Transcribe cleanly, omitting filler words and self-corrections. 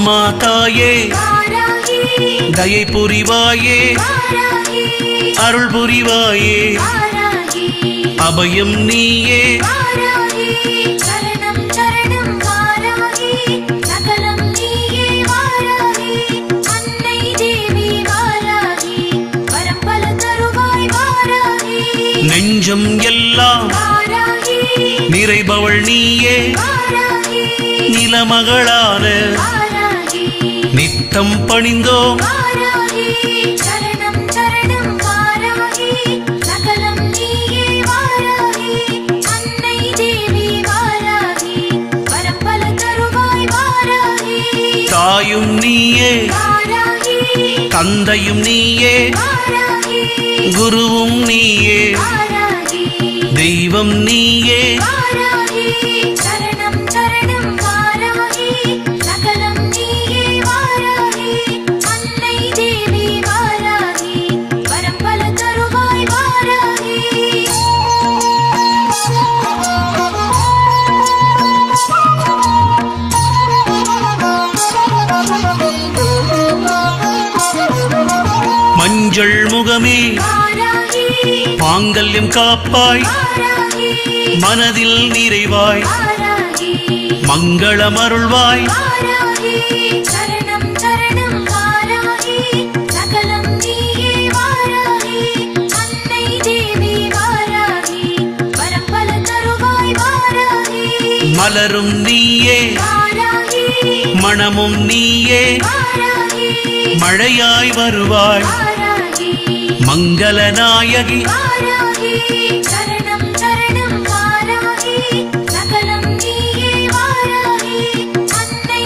அம்மா தாயே தயை புரிவாயே, அருள் புரிவாயே, அபயம் நீயே, நெஞ்சம் எல்லாம் நிறைபவள் நீயே, நிலமகளான நித்தம் பணிந்தோம். தாயும் நீயே, தந்தையும் நீயே, குருவும் நீயே, தெய்வம் நீயே, மஞ்சள் முகமே மாங்கல்யம் காப்பாய், மனதில் நிறைவாய், மங்களம் அருள்வாய், மலரும் நீயே, மணமும் நீயே, மழையாய் வருவாய், மங்களநாயகி.